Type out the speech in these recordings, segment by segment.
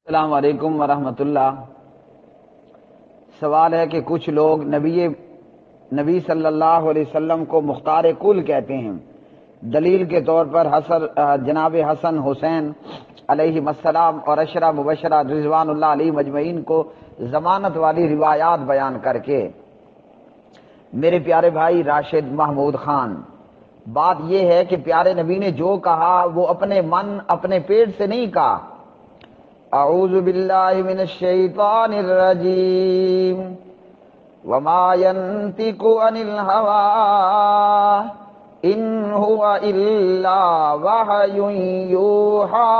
السلام علیکم ورحمۃ اللہ۔ سوال ہے کہ کچھ لوگ نبی صلی اللہ علیہ وسلم کو مختار کل کہتے ہیں۔ دلیل کے طور پر جناب حسن حسین علیہ السلام اور عشرہ مبشرہ رضوان اللہ علیہ مجمعین کو ضمانت والی روایات بیان کر کے۔ میرے پیارے بھائی راشد محمود خان، بات یہ ہے کہ پیارے نبی نے جو کہا وہ اپنے پیٹ سے نہیں کہا۔ اعوذ باللہ من الشیطان الرجیم وما ينطق عن الهوى ان هو الا وحی یوحی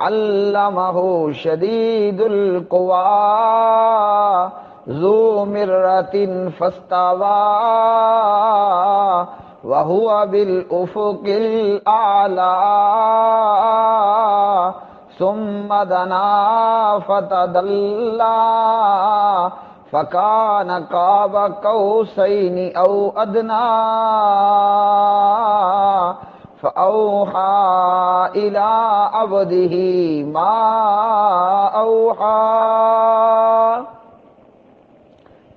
علمہ شدید القوى ذو مرۃ فاستوى وَهُوَ بِالْأُفُقِ الْأَعْلَى ثُمَّ دَنَا فَتَدَلَّى فَكَانَ قَابَ قَوْسَيْنِ أَوْ أَدْنَى فَأَوْحَى إِلَىٰ عَبْدِهِ مَا أَوْحَى۔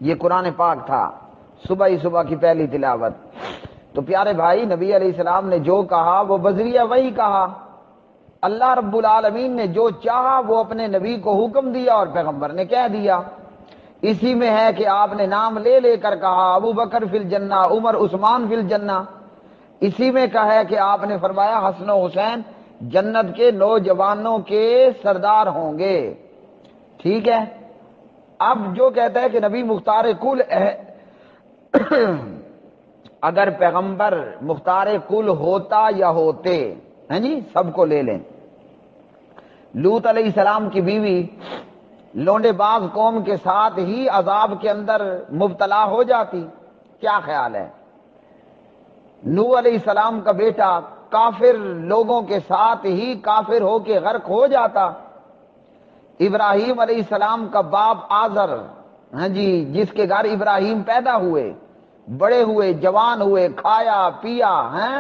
یہ قرآن پاک تھا، صبح کی پہلی تلاوت۔ تو پیارے بھائی، نبی علیہ السلام نے جو کہا وہ بذریعہ وہی کہا۔ اللہ رب العالمین نے جو چاہا وہ اپنے نبی کو حکم دیا اور پیغمبر نے کہہ دیا۔ اسی میں ہے کہ آپ نے نام لے کر کہا ابو بکر فی الجنہ، عمر عثمان فی الجنہ۔ اسی میں کہا ہے کہ آپ نے فرمایا حسن و حسین جنت کے نوجوانوں کے سردار ہوں گے۔ ٹھیک ہے، اب جو کہتا ہے کہ نبی مختار کل ہے، اگر پیغمبر مختار کل ہوتا یا ہوتے، ہیں جی سب کو لے لیں۔ لوط علیہ السلام کی بیوی لونڈے باز قوم کے ساتھ ہی عذاب کے اندر مبتلا ہو جاتی، کیا خیال ہے؟ نوح علیہ السلام کا بیٹا کافر لوگوں کے ساتھ ہی کافر ہو کے غرق ہو جاتا۔ ابراہیم علیہ السلام کا باپ آزر، ہاں جی، جس کے گھر ابراہیم پیدا ہوئے، بڑے ہوئے، جوان ہوئے، کھایا پیا، ہیں؟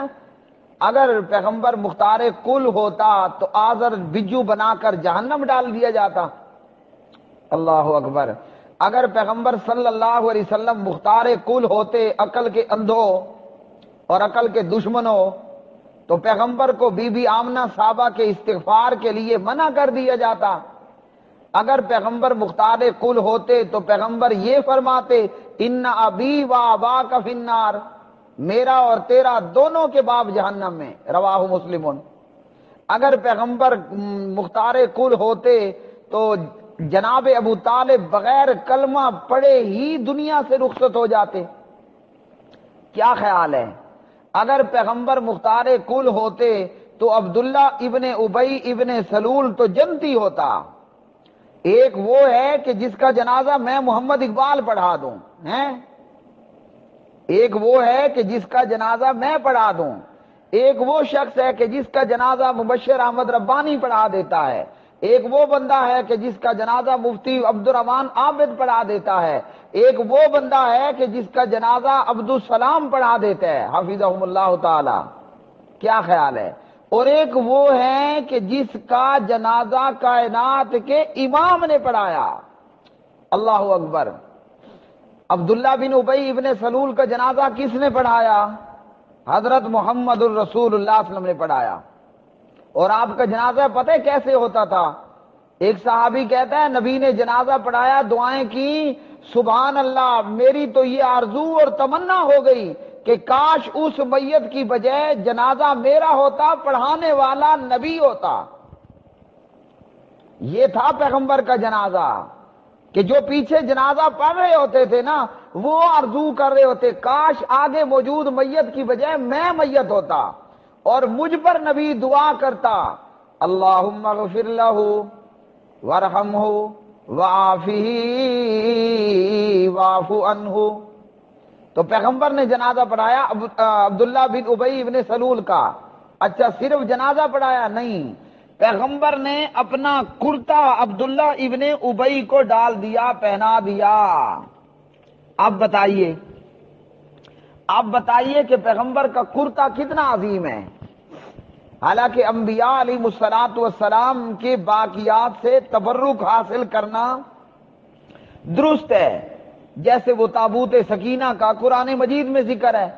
اگر پیغمبر مختار کل ہوتا تو آزر بجو بنا کر جہنم ڈال دیا جاتا۔ اللہ اکبر۔ اگر پیغمبر صلی اللہ علیہ وسلم مختار کل ہوتے، عقل کے اندھوں اور عقل کے دشمنوں، تو پیغمبر کو بی بی آمنہ صحابہ کے استغفار کے لیے منع کر دیا جاتا۔ اگر پیغمبر مختار کل ہوتے تو پیغمبر یہ فرماتے ان ابی و اباک فی النار، میرا اور تیرا دونوں کے باپ جہنم میں، رواہ مسلم۔ اگر پیغمبر مختار کل ہوتے تو جناب ابو طالب بغیر کلمہ پڑھے ہی دنیا سے رخصت ہو جاتے۔ کیا خیال ہے؟ اگر پیغمبر مختار کل ہوتے تو عبداللہ ابن ابی ابن سلول تو جنتی ہوتا۔ ایک وہ ہے کہ جس کا جنازہ میں محمد اقبال پڑھا دوں، ہیں؟ ایک وہ ہے کہ جس کا جنازہ میں پڑھا دوں، ایک وہ شخص ہے کہ جس کا جنازہ مبشر احمد ربانی پڑھا دیتا ہے، ایک وہ بندہ ہے کہ جس کا جنازہ مفتی عبد الرحمان عابد پڑھا دیتا ہے، ایک وہ بندہ ہے کہ جس کا جنازہ عبدالسلام پڑھا دیتا ہے حفظہم اللہ تعالی۔ کیا خیال ہے؟ اور ایک وہ ہے کہ جس کا جنازہ کائنات کے امام نے پڑھایا۔ اللہ اکبر۔ عبداللہ بن ابی ابن سلول کا جنازہ کس نے پڑھایا؟ حضرت محمد الرسول اللہ صلی اللہ علیہ وسلم نے پڑھایا۔ اور آپ کا جنازہ پتہ ہے کیسے ہوتا تھا؟ ایک صحابی کہتا ہے نبی نے جنازہ پڑھایا، دعائیں کی، سبحان اللہ، میری تو یہ آرزو اور تمنا ہو گئی کہ کاش اس میت کی بجائے جنازہ میرا ہوتا، پڑھانے والا نبی ہوتا۔ یہ تھا پیغمبر کا جنازہ کہ جو پیچھے جنازہ پڑھ رہے ہوتے تھے نا، وہ آرزو کر رہے ہوتے کاش آگے موجود میت کی بجائے میں میت ہوتا اور مجھ پر نبی دعا کرتا اللہم اغفر لہ وارحمہ وعافہ واعف عنہ۔ تو پیغمبر نے جنازہ پڑھایا عبداللہ بن ابی بن سلول کا۔ اچھا، صرف جنازہ پڑھایا؟ نہیں، پیغمبر نے اپنا کرتا عبداللہ ابن ابی کو ڈال دیا، پہنا دیا۔ اب بتائیے کہ پیغمبر کا کرتا کتنا عظیم ہے۔ حالانکہ انبیاء علیہ الصلوۃ والسلام کے باقیات سے تبرک حاصل کرنا درست ہے، جیسے وہ تابوت سکینہ کا قرآن مجید میں ذکر ہے،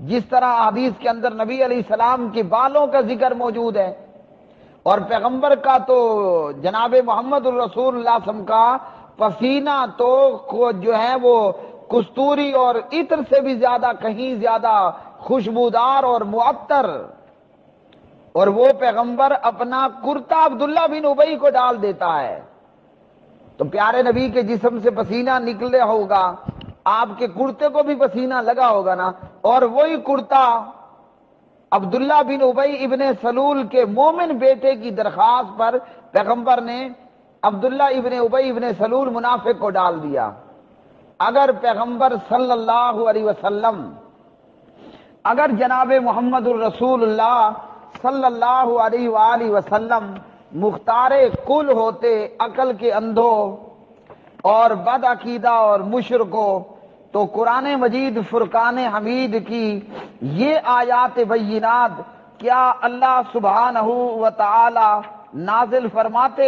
جس طرح حدیث کے اندر نبی علیہ السلام کے بالوں کا ذکر موجود ہے، اور پیغمبر کا تو جناب محمد الرسول اللہ صلی اللہ علیہ وسلم کا پسینہ تو جو ہے وہ کستوری اور عطر سے بھی زیادہ، کہیں زیادہ خوشبودار اور معطر، اور وہ پیغمبر اپنا کرتا عبداللہ بن ابی کو ڈال دیتا ہے، تو پیارے نبی کے جسم سے پسینہ نکلے ہوگا، آپ کے کرتے کو بھی پسینہ لگا ہوگا نا، اور وہی کرتا عبداللہ بن ابی ابن سلول کے مومن بیٹے کی درخواست پر پیغمبر نے عبداللہ ابن ابی ابن سلول منافق کو ڈال دیا۔ اگر پیغمبر صلی اللہ علیہ وسلم، اگر جناب محمد الرسول اللہ صلی اللہ علیہ وآلہ وسلم مختار کل ہوتے عقل کے اندھوں اور بد عقیدہ اور مشرکوں، تو قرآن مجید فرقان حمید کی یہ آیات بینات کیا اللہ سبحانہ و تعالی نازل فرماتے؟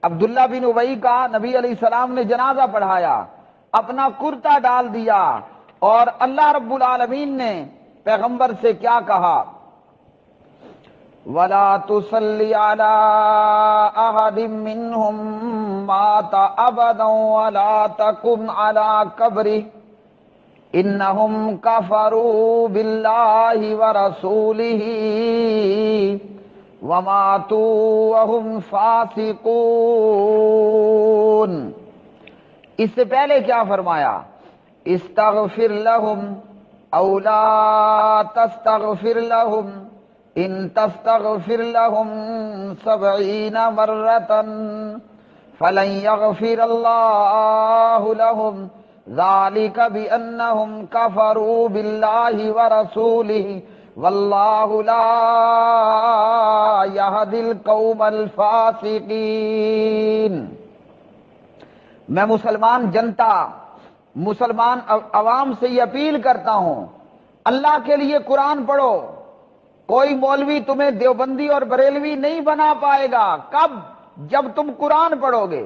عبداللہ بن ابی کا نبی علیہ السلام نے جنازہ پڑھایا، اپنا کرتا ڈال دیا، اور اللہ رب العالمین نے پیغمبر سے کیا کہا؟ وَلَا تُصَلِّ عَلَىٰ أَحَدٍ مِّنْهُمْ مَاتَ أَبَدًا وَلَا تَقُمْ عَلَىٰ قَبْرِهِ إِنَّهُمْ كَفَرُوا بِاللَّهِ وَرَسُولِهِ وَمَاتُوا وَهُمْ فَاسِقُونَ۔ اس سے پہلے کیا فرمایا؟ استغفر لهم او لا تستغفر لهم ان تستغفر لهم 70 مرة فلن يغفر الله لهم ذلك بأنهم كفروا بالله ورسوله والله لا يهدي القوم الفاسقين۔ میں مسلمان جنتا، مسلمان عوام سے یہ اپیل کرتا ہوں، اللہ کے لیے قرآن پڑھو۔ کوئی مولوی تمہیں دیوبندی اور بریلوی نہیں بنا پائے گا۔ کب؟ جب تم قرآن پڑھو گے۔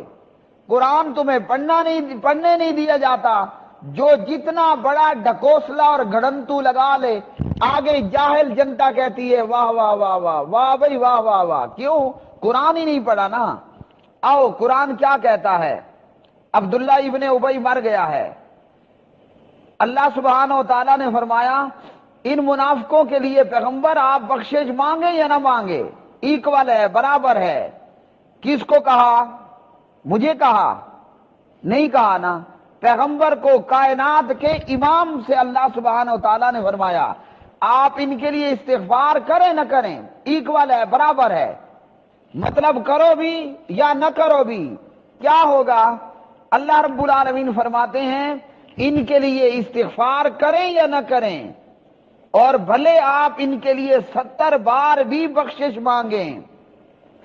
قرآن تمہیں پڑھنے نہیں دیا جاتا۔ جو جتنا بڑا ڈھکوسلا اور گھڑنتو لگا لے، آگے جاہل جنتا کہتی ہے واہ واہ واہ واہ واہ بھائی واہ واہ واہ۔ کیوں؟ قرآن ہی نہیں پڑھا نا۔ آؤ قرآن کیا کہتا ہے؟ عبداللہ ابن ابی مر گیا ہے، اللہ سبحانہ و تعالیٰ نے فرمایا ان منافقوں کے لیے پیغمبر آپ بخشش مانگے یا نہ مانگے، ایکول ہے، برابر ہے۔ کس کو کہا؟ مجھے کہا؟ نہیں کہا نا۔ پیغمبر کو کائنات کے امام سے اللہ سبحانہ و تعالیٰ نے فرمایا آپ ان کے لیے استغفار کریں نہ کریں، ایکول ہے، برابر ہے۔ مطلب کرو بھی یا نہ کرو بھی کیا ہوگا؟ اللہ رب العالمین فرماتے ہیں ان کے لیے استغفار کریں یا نہ کریں، اور بھلے آپ ان کے لیے 70 بار بھی بخشش مانگیں،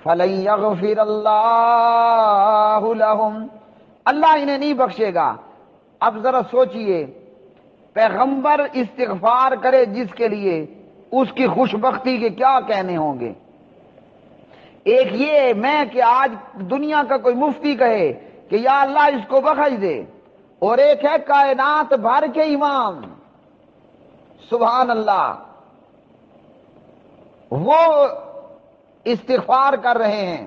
فَلَن يَغْفِرَ اللَّهُ لَهُمْ، اللہ انہیں نہیں بخشے گا۔ اب ذرا سوچئے، پیغمبر استغفار کرے جس کے لیے، اس کی خوش بختی کے کیا کہنے ہوں گے؟ ایک یہ میں کہ آج دنیا کا کوئی مفتی کہے کہ یا اللہ اس کو بخش دے، اور ایک ہے کائنات بھر کے امام، سبحان اللہ، وہ استغفار کر رہے ہیں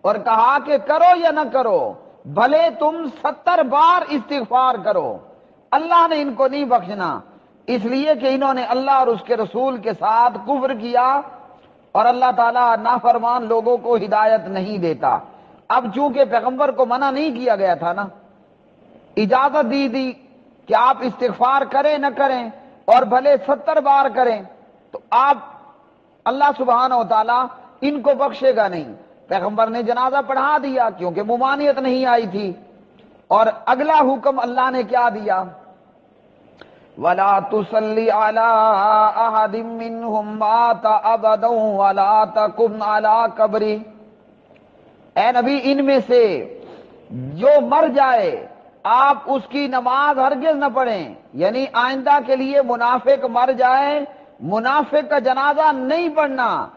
اور کہا کہ کرو یا نہ کرو، بھلے تم 70 بار استغفار کرو، اللہ نے ان کو نہیں بخشنا، اس لیے کہ انہوں نے اللہ اور اس کے رسول کے ساتھ کفر کیا، اور اللہ تعالیٰ نافرمان لوگوں کو ہدایت نہیں دیتا۔ اب چونکہ پیغمبر کو منع نہیں کیا گیا تھا نا، اجازت دی کہ آپ استغفار کریں نہ کریں، اور بھلے 70 بار کریں، تو آپ اللہ سبحانہ و تعالیٰ ان کو بخشے گا نہیں۔ پیغمبر نے جنازہ پڑھا دیا کیونکہ ممانعت نہیں آئی تھی، اور اگلا حکم اللہ نے کیا دیا؟ وَلَا تُصَلِّ عَلَىٰ أَحَدٍ مِّنْهُمْ مَاتَ أَبَدًا وَلَا تَقُمْ عَلَىٰ قَبْرِهِ، اے نبی ان میں سے جو مر جائے آپ اس کی نماز ہرگز نہ پڑھیں، یعنی آئندہ کے لیے منافق مر جائے منافق کا جنازہ نہیں پڑھنا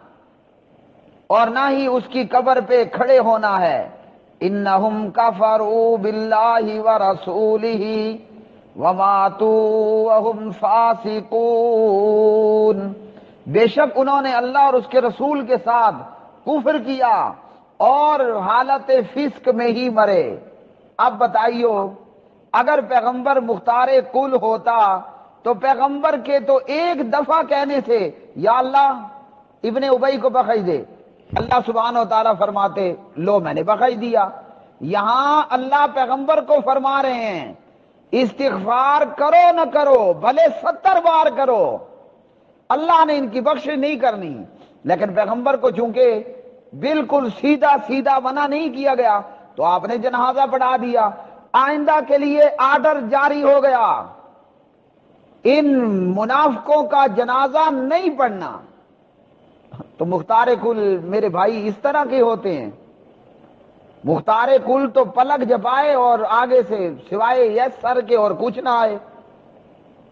اور نہ ہی اس کی قبر پہ کھڑے ہونا ہے۔ انہم کفروا باللہ ورسولہ وماتوا وہم فاسقون، بے شک انہوں نے اللہ اور اس کے رسول کے ساتھ کفر کیا اور حالت فسق میں ہی مرے۔ اب بتائیو، اگر پیغمبر مختار کل ہوتا تو پیغمبر کے تو ایک دفعہ کہنے سے یا اللہ ابن ابی کو بخش دے، اللہ سبحانہ و تعالیٰ فرماتے لو میں نے بخش دیا۔ یہاں اللہ پیغمبر کو فرما رہے ہیں استغفار کرو نہ کرو، بھلے 70 بار کرو، اللہ نے ان کی بخش نہیں کرنی۔ لیکن پیغمبر کو چونکہ بالکل سیدھا سیدھا منع نہیں کیا گیا تو آپ نے جنازہ پڑھا دیا۔ آئندہ کے لیے آرڈر جاری ہو گیا، ان منافقوں کا جنازہ نہیں پڑھنا۔ تو مختار کل میرے بھائی اس طرح کے ہوتے ہیں، مختار کل تو پلک جھپائے اور آگے سے سوائے یس سر کے اور کچھ نہ آئے۔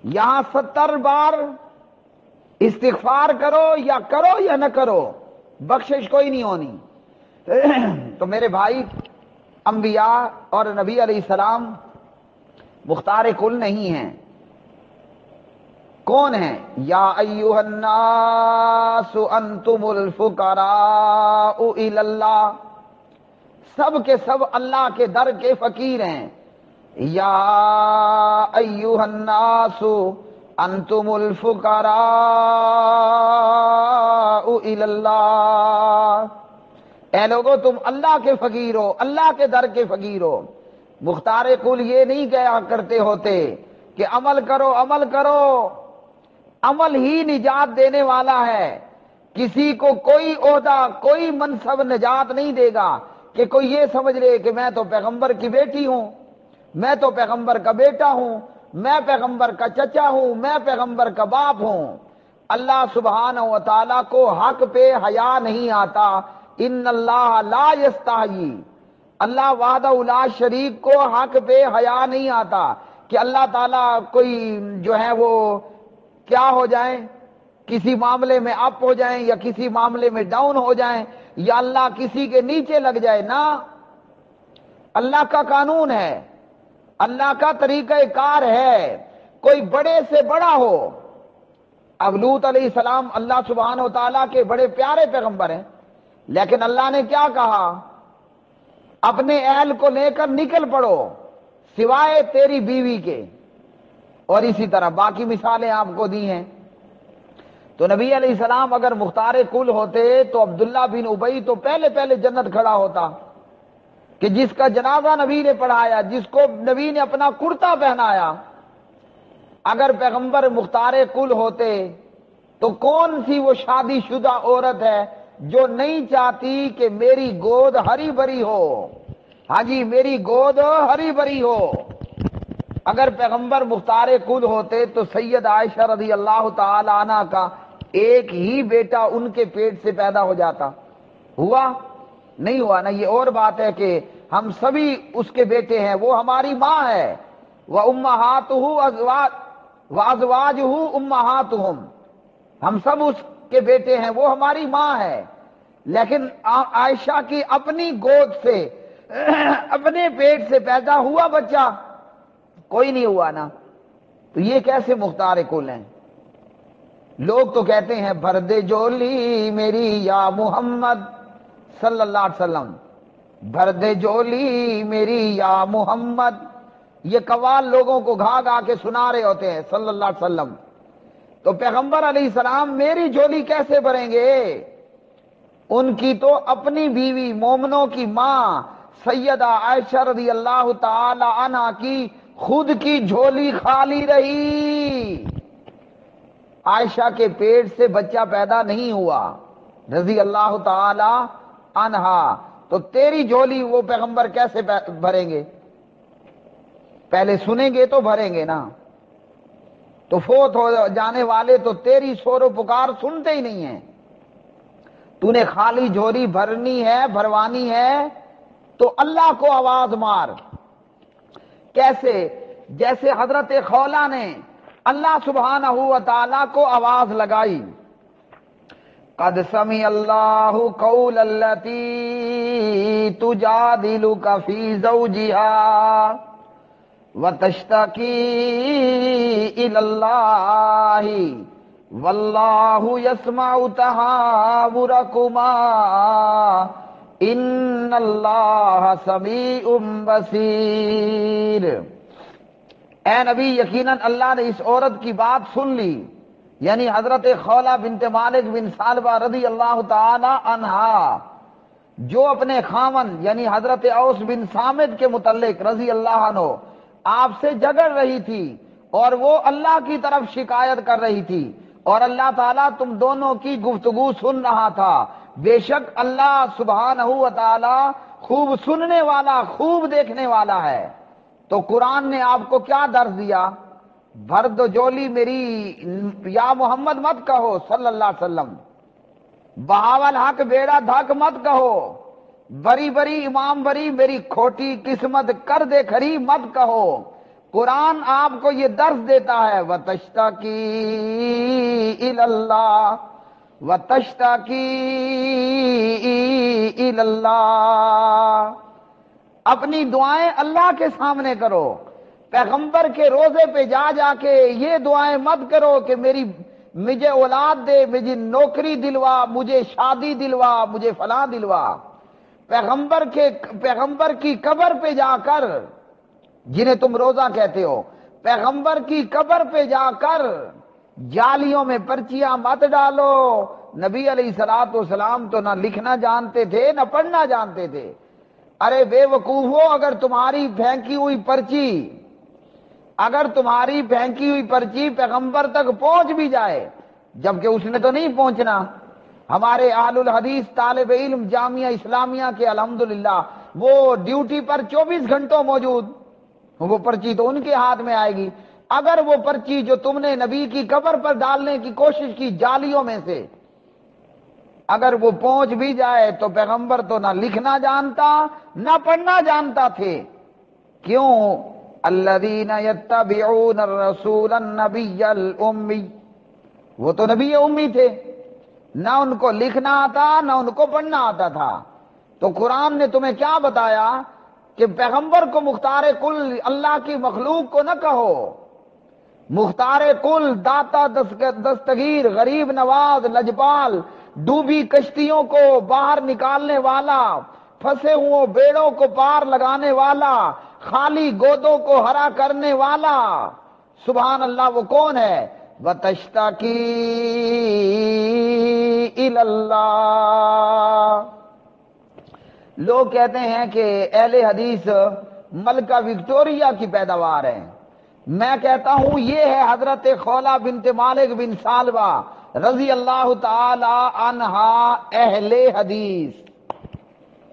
یہاں 70 بار استغفار کرو یا نہ کرو، بخشش کوئی نہیں ہونی۔ تو میرے بھائی، انبیاء اور نبی علیہ السلام مختار کل نہیں ہیں۔ کون ہیں؟ یا ایھا الناس انتم الفقراء الی اللہ، سب کے سب اللہ کے در کے فقیر ہیں۔ یا ایھا الناس انتم الفقراء الی اللہ، اے لوگو تم اللہ کے فقیر ہو، اللہ کے در کے فقیر ہو۔ مختار کل یہ نہیں کہا کرتے ہوتے کہ عمل کرو عمل کرو، عمل ہی نجات دینے والا ہے۔ کسی کو کوئی عہدہ کوئی منصب نجات نہیں دے گا کہ کوئی یہ سمجھ لے کہ میں تو پیغمبر کی بیٹی ہوں، میں تو پیغمبر کا بیٹا ہوں، میں پیغمبر کا چچا ہوں، میں پیغمبر کا باپ ہوں۔ اللہ سبحانہ و تعالیٰ کو حق پہ حیا نہیں آتا۔ ان اللہ لا یستحیی، اللہ وحدہ لا شریک کو حق پہ حیا نہیں آتا کہ اللہ تعالیٰ کوئی جو ہے وہ کیا ہو جائیں، کسی معاملے میں اپ ہو جائیں یا کسی معاملے میں ڈاؤن ہو جائیں یا اللہ کسی کے نیچے لگ جائے، نہ، اللہ کا قانون ہے، اللہ کا طریقہ کار ہے، کوئی بڑے سے بڑا ہو۔ اب لوط علیہ السلام اللہ سبحانہ و تعالیٰ کے بڑے پیارے پیغمبر ہیں، لیکن اللہ نے کیا کہا؟ اپنے اہل کو لے کر نکل پڑو سوائے تیری بیوی کے، اور اسی طرح باقی مثالیں آپ کو دی ہیں۔ تو نبی علیہ السلام اگر مختار کل ہوتے تو عبداللہ بن ابی تو پہلے جنت کھڑا ہوتا، کہ جس کا جنازہ نبی نے پڑھایا، جس کو نبی نے اپنا کرتا پہنایا۔ اگر پیغمبر مختار کل ہوتے تو کون سی وہ شادی شدہ عورت ہے جو نہیں چاہتی کہ میری گود ہری بھری ہو؟ ہاں جی، میری گود ہری بھری ہو۔ اگر پیغمبر مختار کل ہوتے تو سید عائشہ رضی اللہ تعالی عنہ کا ایک ہی بیٹا ان کے پیٹ سے پیدا ہو جاتا، ہوا؟ نہیں ہوا نا۔ یہ اور بات ہے کہ ہم سبھی اس کے بیٹے ہیں، وہ ہماری ماں ہے۔ وَأُمَّهَاتُهُ وَأَزْوَاجُهُ أُمَّهَاتُهُمْ، ہم سب اس کے بیٹے ہیں، وہ ہماری ماں ہے۔ لیکن عائشہ کی اپنی گود سے اپنے پیٹ سے پیدا ہوا بچہ کوئی نہیں ہوا نا، تو یہ کیسے مختار کل ہیں؟ لوگ تو کہتے ہیں بھر دے جولی میری یا محمد صلی اللہ علیہ وسلم، بھر دے جولی میری یا محمد، یہ قوال لوگوں کو گھا گھا کے سنا رہے ہوتے ہیں صلی اللہ علیہ وسلم۔ تو پیغمبر علیہ السلام میری جولی کیسے بھریں گے؟ ان کی تو اپنی بیوی مومنوں کی ماں سیدہ عائشہ رضی اللہ تعالی عنہ کی خود کی جھولی خالی رہی، عائشہ کے پیٹ سے بچہ پیدا نہیں ہوا رضی اللہ تعالی عنہا، تو تیری جھولی وہ پیغمبر کیسے بھریں گے؟ پہلے سنیں گے تو بھریں گے نا۔ تو فوت ہو جانے والے تو تیری شور و پکار سنتے ہی نہیں ہیں۔ تو نے خالی جھولی بھرنی ہے، بھروانی ہے تو اللہ کو آواز مار۔ کیسے؟ جیسے حضرت خولہ نے اللہ سبحانہ و تعالیٰ کو آواز لگائی، قد سمع اللہ قول التی تجادلک فی زوجہا وتشتکی الی اللہ واللہ یسمع تحاورکما ان اللہ سمیع بصیر۔ اے نبی، یقیناً اللہ نے اس عورت کی بات سن لی، یعنی حضرت خولہ بنت مالک بن ثعلبہ رضی اللہ تعالی عنہا، جو اپنے خاوند یعنی حضرت اوس بن صامت کے متعلق رضی اللہ عنہ آپ سے جھگڑ رہی تھی، اور وہ اللہ کی طرف شکایت کر رہی تھی، اور اللہ تعالیٰ تم دونوں کی گفتگو سن رہا تھا۔ بے شک اللہ سبحانہ و تعالی خوب سننے والا، خوب دیکھنے والا ہے۔ تو قرآن نے آپ کو کیا درس دیا؟ بھر دو جولی میری یا محمد مت کہو صلی اللہ علیہ وسلم، بہاول حق بیڑا دھک مت کہو، بری بری امام بری میری کھوٹی قسمت کر دے کھری مت کہو۔ قرآن آپ کو یہ درس دیتا ہے، وَتَشْتَكِي إِلَى اللَّهِ وَتَشْتَكِي إِلَى اللَّهِ، اپنی دعائیں اللہ کے سامنے کرو۔ پیغمبر کے روزے پہ جا جا کے یہ دعائیں مت کرو کہ مجھے اولاد دے، مجھے نوکری دلوا، مجھے شادی دلوا، مجھے فلاں دلوا۔ پیغمبر کی قبر پہ جا کر، جنہیں تم روزہ کہتے ہو، پیغمبر کی قبر پہ جا کر جالیوں میں پرچیاں مت ڈالو۔ نبی علیہ الصلوۃ والسلام تو نہ لکھنا جانتے تھے نہ پڑھنا جانتے تھے۔ ارے بے وقوفو، اگر تمہاری پھینکی ہوئی پرچی پیغمبر تک پہنچ بھی جائے، جبکہ اس نے تو نہیں پہنچنا۔ ہمارے اہل الحدیث طالب علم جامعہ اسلامیہ کے الحمدللہ وہ ڈیوٹی پر 24 گھنٹوں موجود، وہ پرچی تو ان کے ہاتھ میں آئے گی۔ اگر وہ پرچی جو تم نے نبی کی قبر پر ڈالنے کی کوشش کی جالیوں میں سے اگر وہ پہنچ بھی جائے تو پیغمبر تو نہ لکھنا جانتا نہ پڑھنا جانتا تھے۔ کیوں؟ الذین یتبعون الرسول النبی الامی، وہ تو نبی امی تھے، نہ ان کو لکھنا آتا نہ ان کو پڑھنا آتا تھا۔ تو قرآن نے تمہیں کیا بتایا کہ پیغمبر کو مختار کل، اللہ کی مخلوق کو نہ کہو مختار کل، داتا دستگیر، غریب نواز، لجپال، ڈوبی کشتیوں کو باہر نکالنے والا، پھنسے ہوئے بیڑوں کو پار لگانے والا، خالی گودوں کو ہرا کرنے والا۔ سبحان اللہ، وہ کون ہے؟ وَتَشْتَكِي إِلَى اللَّهِ۔ لوگ کہتے ہیں کہ اہل حدیث ملکہ وکٹوریہ کی پیداوار ہے۔ میں کہتا ہوں یہ ہے حضرت خولہ بنت مالک بن ثعلبہ رضی اللہ تعالی عنہا اہل حدیث،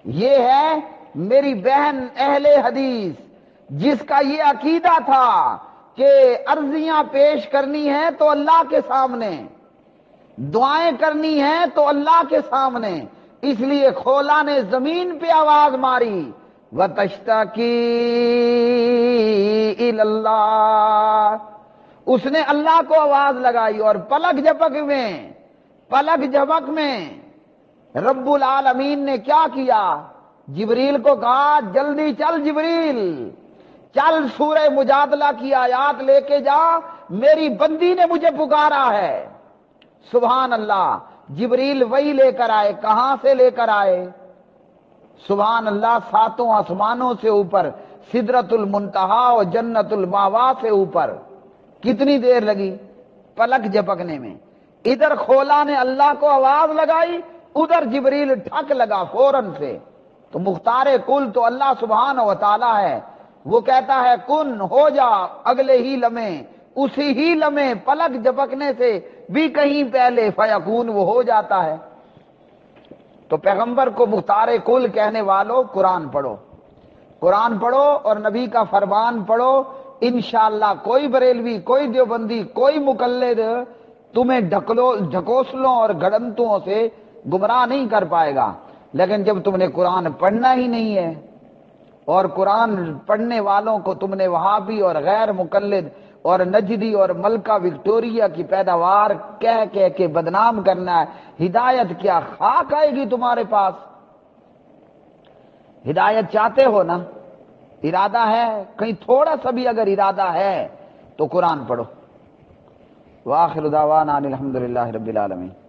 یہ ہے میری بہن اہل حدیث، جس کا یہ عقیدہ تھا کہ عرضیاں پیش کرنی ہیں تو اللہ کے سامنے، دعائیں کرنی ہیں تو اللہ کے سامنے۔ اس لیے خولہ نے زمین پہ آواز ماری، وَتَشْتَكِي إِلَى اللَّهِ، اس نے اللہ کو آواز لگائی، اور پلک جھپک میں رب العالمین نے کیا کیا؟ جبریل کو کہا جلدی چل جبریل، چل سورہ مجادلہ کی آیات لے کے جا، میری بندی نے مجھے پکارا ہے۔ سبحان اللہ، جبریل وہی لے کر آئے۔ کہاں سے لے کر آئے؟ سبحان اللہ، 7 آسمانوں سے اوپر، سدرۃ المنتہا اور جنت الماوا سے اوپر۔ کتنی دیر لگی؟ پلک جھپکنے میں۔ ادھر خولہ نے اللہ کو آواز لگائی، ادھر جبریل ٹھک لگا فوراً سے۔ تو مختار کل تو اللہ سبحانہ و تعالی ہے، وہ کہتا ہے کن، ہو جا، اگلے ہی لمحے، اسی ہی لمحے، پلک جھپکنے سے بھی کہیں پہلے فیکون، وہ ہو جاتا ہے۔ تو پیغمبر کو مختار کل کہنے والوں قرآن پڑھو اور نبی کا فرمان پڑھو، انشاءاللہ کوئی بریلوی، کوئی دیوبندی، کوئی مقلد تمہیں ڈھکوسلوں اور گھڑنتوں سے گمراہ نہیں کر پائے گا۔ لیکن جب تم نے قرآن پڑھنا ہی نہیں ہے، اور قرآن پڑھنے والوں کو تم نے وہابی اور غیر مقلد اور نجدی اور ملکہ وکٹوریا کی پیداوار کہہ کہہ کے بدنام کرنا ہے۔ ہدایت کیا خاک آئے گی تمہارے پاس؟ ہدایت چاہتے ہو نا، ارادہ ہے، کہیں تھوڑا سا بھی اگر ارادہ ہے تو قرآن پڑھو۔ وآخر دعوانا الحمدللہ رب العالمین۔